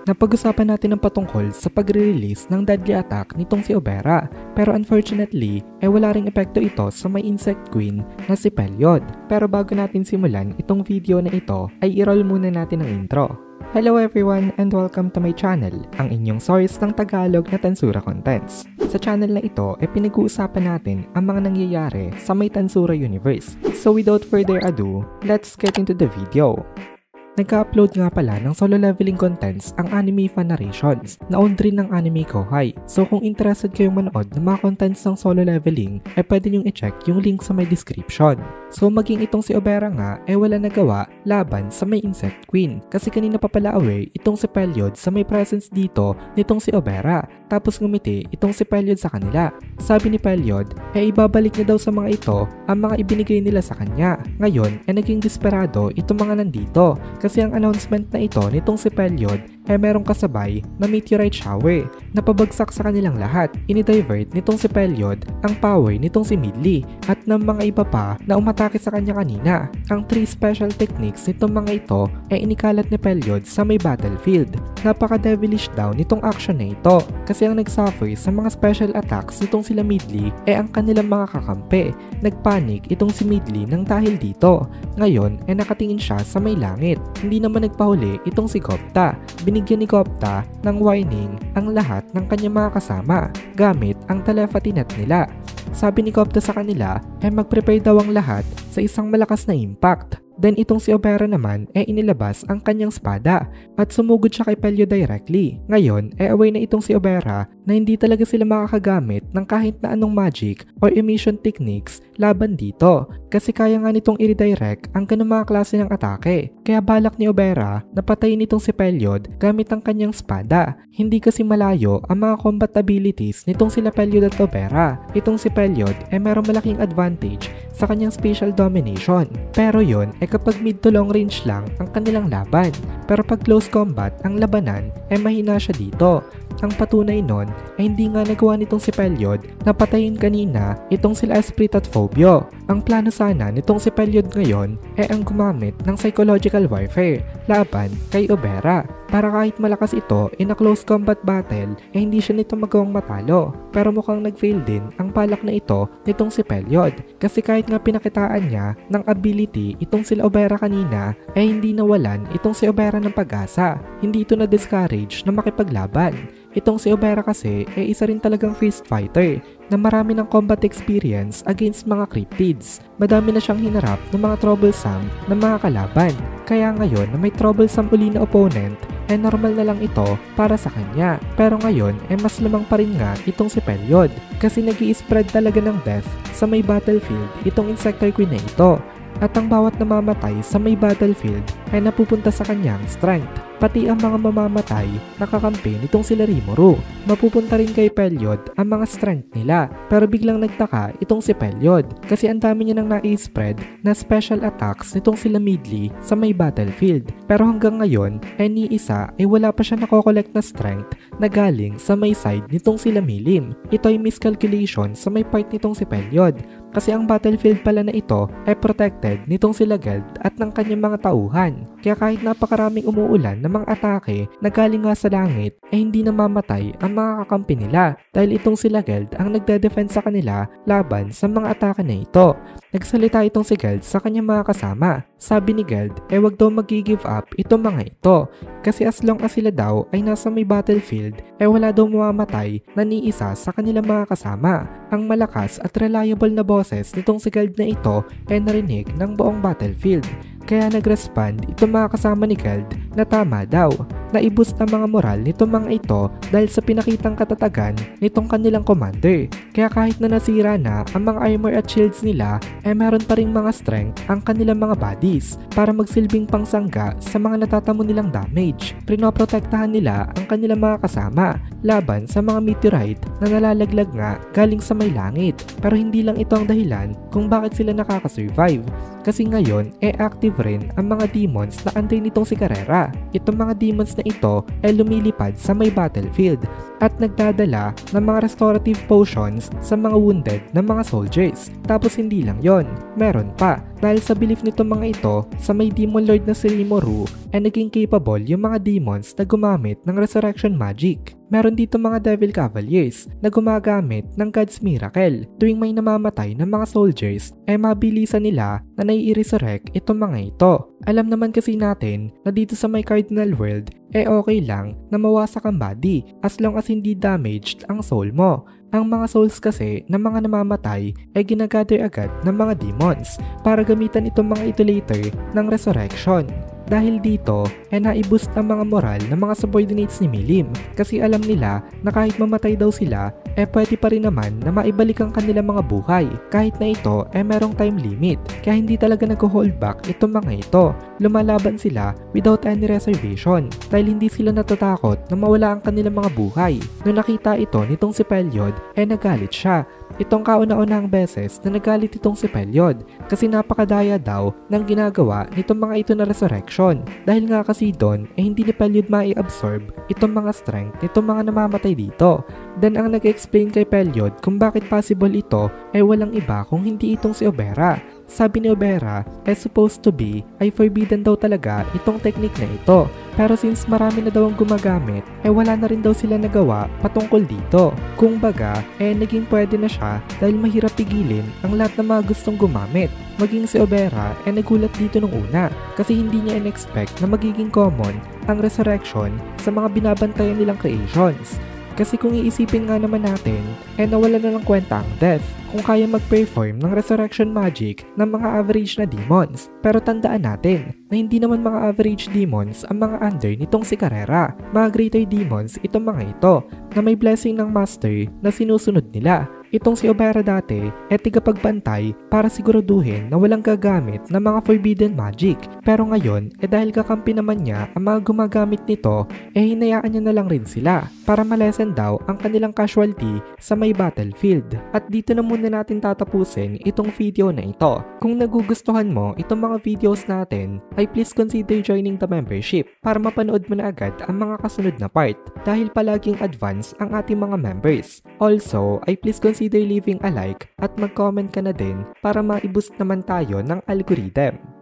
Napag-usapan natin ang patungkol sa pagre-release ng deadly attack nitong si Obera, pero unfortunately, wala ring epekto ito sa may insect queen na si Pelyod. Pero bago natin simulan itong video na ito, ay i-roll muna natin ang intro. Hello everyone and welcome to my channel, ang inyong source ng Tagalog na Tansura Contents. Sa channel na ito, pinag-uusapan natin ang mga nangyayari sa may Tansura universe. So without further ado, let's get into the video. Nagka-upload nga pala ng solo leveling contents ang Anime Fan Narrations na owned rin ng Anime Kohai. So kung interested kayong manood ng mga contents ng solo leveling, pwede nyong i-check yung link sa may description. So maging itong si Obera nga wala nagawa laban sa may Insect Queen. Kasi kanina pa pala aware itong si Pelyod sa may presence dito nitong si Obera. Tapos ngumiti itong si Pelyod sa kanila. Sabi ni Pelyod, ibabalik niya daw sa mga ito ang mga ibinigay nila sa kanya. Ngayon, naging desperado itong mga nandito. Kasi ang announcement na ito nitong si Pelyod merong kasabay na meteorite shower na pabagsak sa kanilang lahat. Ini-divert nitong si Pelyod ang power nitong si Midley at ng mga iba pa na umatake sa kanya kanina. Ang 3 special techniques nitong mga ito inikalat ni Pelyod sa may battlefield. Napaka-devilish daw nitong action na ito kasi ang nagsuffer sa mga special attacks nitong sila Midley ang kanilang mga kakampi. Nagpanik itong si Midley nang dahil dito. Ngayon nakatingin siya sa may langit. Hindi naman nagpahuli itong si Gopta. Binigyan ni Gopta ng warning ang lahat ng kanyang mga kasama gamit ang telepathy net nila. Sabi ni Gopta sa kanila mag-prepare daw ang lahat sa isang malakas na impact. Then itong si Obera naman inilabas ang kanyang espada at sumugod siya kay Pelyod directly. Ngayon aware na itong si Obera na hindi talaga sila makakagamit ng kahit na anong magic or emission techniques laban dito kasi kaya nga nitong i-redirect ang ganung mga klase ng atake. Kaya balak ni Obera na patayin itong si Pelyod gamit ang kanyang espada. Hindi kasi malayo ang mga combat abilities nitong sila Pelyod at Obera. Itong si Pelyod meron malaking advantage sa kanyang spatial domination. Pero yon kapag mid to long range lang ang kanilang laban. Pero pag close combat ang labanan mahina siya dito. Ang patunay nun hindi nga nagawa nitong si Pelyod na patayin kanina itong sila Esprit at Phobio. Ang plano sana nitong si Pelyod ngayon ang gumamit ng psychological warfare laban kay Obera para kahit malakas ito in a close combat battle hindi siya nito magawang matalo. Pero mukhang nag-fail din ang balak na ito nitong si Pelyod kasi kahit nga pinakitaan niya ng ability itong sila Obera kanina hindi nawalan itong si Obera ng pag-asa. Hindi ito na-discourage na makipaglaban. Itong si Obera kasi isa rin talagang fist fighter na marami ng combat experience against mga cryptids. Madami na siyang hinarap ng mga troublesome na mga kalaban. Kaya ngayon na may troublesome uli na opponent normal na lang ito para sa kanya. Pero ngayon mas lamang pa rin nga itong si Pelyod kasi nag-i-spread talaga ng death sa may battlefield itong Insector Queen na ito. At ang bawat namamatay sa may battlefield napupunta sa kanyang strength. Pati ang mga mamamatay nakakampi nitong sila Rimuru. Mapupunta rin kay Pelyod ang mga strength nila. Pero biglang nagtaka itong si Pelyod kasi ang dami niya nang na-spread na special attacks nitong sila Midley sa may battlefield. Pero hanggang ngayon ni isa wala pa siya nakokollect na strength na galing sa may side nitong sila Milim. Ito ay miscalculation sa may part nitong si Pelyod. Kasi ang battlefield pala na ito protected nitong sila Geld at ng kanyang mga tauhan. Kaya kahit napakaraming umuulan ng mga atake na galing nga sa langit hindi namamatay ang mga kakampi nila dahil itong sila Geld ang nagde-defend sa kanila laban sa mga atake na ito. Nagsalita itong si Geld sa kanyang mga kasama. Sabi ni Geld wag daw mag-give up itong mga ito kasi as long as sila daw ay nasa may battlefield wala daw mamamatay na ni isa sa kanilang mga kasama. Ang malakas at reliable na boses nitong si Geld na ito narinig ng buong battlefield. Kaya nag-respond itong mga kasama ni Geld na tama daw. Naiboost ang mga moral nitong mga ito dahil sa pinakitang katatagan nitong kanilang commander. Kaya kahit na nasira na ang mga armor at shields nila meron pa ring mga strength ang kanilang mga bodies para magsilbing pangsangga sa mga natatamo nilang damage. Pinoprotektahan nila ang kanilang mga kasama laban sa mga meteorite na nalalaglag nga galing sa may langit. Pero hindi lang ito ang dahilan kung bakit sila nakakasurvive. Kasi ngayon, active rin ang mga demons na under nitong si Carrera. Itong mga demons na ito lumilipad sa may battlefield at nagdadala ng mga restorative potions sa mga wounded na mga soldiers. Tapos hindi lang yon, meron pa. Dahil sa belief nitong mga ito sa may demon lord na si Rimuru, naging capable yung mga demons na gumamit ng resurrection magic. Meron dito mga Devil Cavaliers na gumagamit ng God's Miracle. Tuwing may namamatay ng mga soldiers, mabilisan nila na nai-resurrect itong mga ito. Alam naman kasi natin na dito sa may Cardinal World, okay lang na mawasak ang body as long as hindi damaged ang soul mo. Ang mga souls kasi ng mga namamatay ginagather agad ng mga demons para gamitan itong mga ito later ng resurrection. Dahil dito, naiboost ang mga moral ng mga subordinates ni Milim kasi alam nila na kahit mamatay daw sila, pwede pa rin naman na maibalik ang kanilang mga buhay kahit na ito merong time limit. Kaya hindi talaga nag-hold back itong mga ito. Lumalaban sila without any reservation dahil hindi sila natatakot na mawala ang kanilang mga buhay. Nung nakita ito nitong si Pelyod, nagalit siya. Itong kauna-unahang beses na nagalit itong si Pelyod kasi napakadaya daw ng ginagawa nitong mga ito na resurrection. Dahil nga kasi doon hindi ni Pelyod mai-absorb itong mga strength nitong mga namamatay dito. Then ang nag-explain kay Pelyod kung bakit possible ito walang iba kung hindi itong si Obera. Sabi ni Obera, supposed to be ay forbidden daw talaga itong technique na ito. Pero since marami na daw ang gumagamit, wala na rin daw sila nagawa patungkol dito. Kung baga, naging pwede na siya dahil mahirap pigilin ang lahat ng mga gustong gumamit. Maging si Obera nagulat dito nung una kasi hindi niya in-expect na magiging common ang resurrection sa mga binabantayan nilang creations. Kasi kung iisipin nga naman natin, nawala na ng kwenta ang death kung kaya mag-perform ng resurrection magic ng mga average na demons. Pero tandaan natin na hindi naman mga average demons ang mga under nitong si Carrera. Mga greater demons itong mga ito na may blessing ng master na sinusunod nila. Itong si Obera dati tigapagbantay para siguraduhin na walang gagamit ng mga forbidden magic. Pero ngayon, dahil kakampi naman niya ang mga gumagamit nito, hinayaan niya na lang rin sila para malesen daw ang kanilang casualty sa may battlefield. At dito na muna natin tatapusin itong video na ito. Kung nagugustuhan mo itong mga videos natin, ay please consider joining the membership para mapanood mo na agad ang mga kasunod na part dahil palaging advance ang ating mga members. Also, ay please consider leaving a like at mag-comment ka na din para ma-boost naman tayo ng algorithm.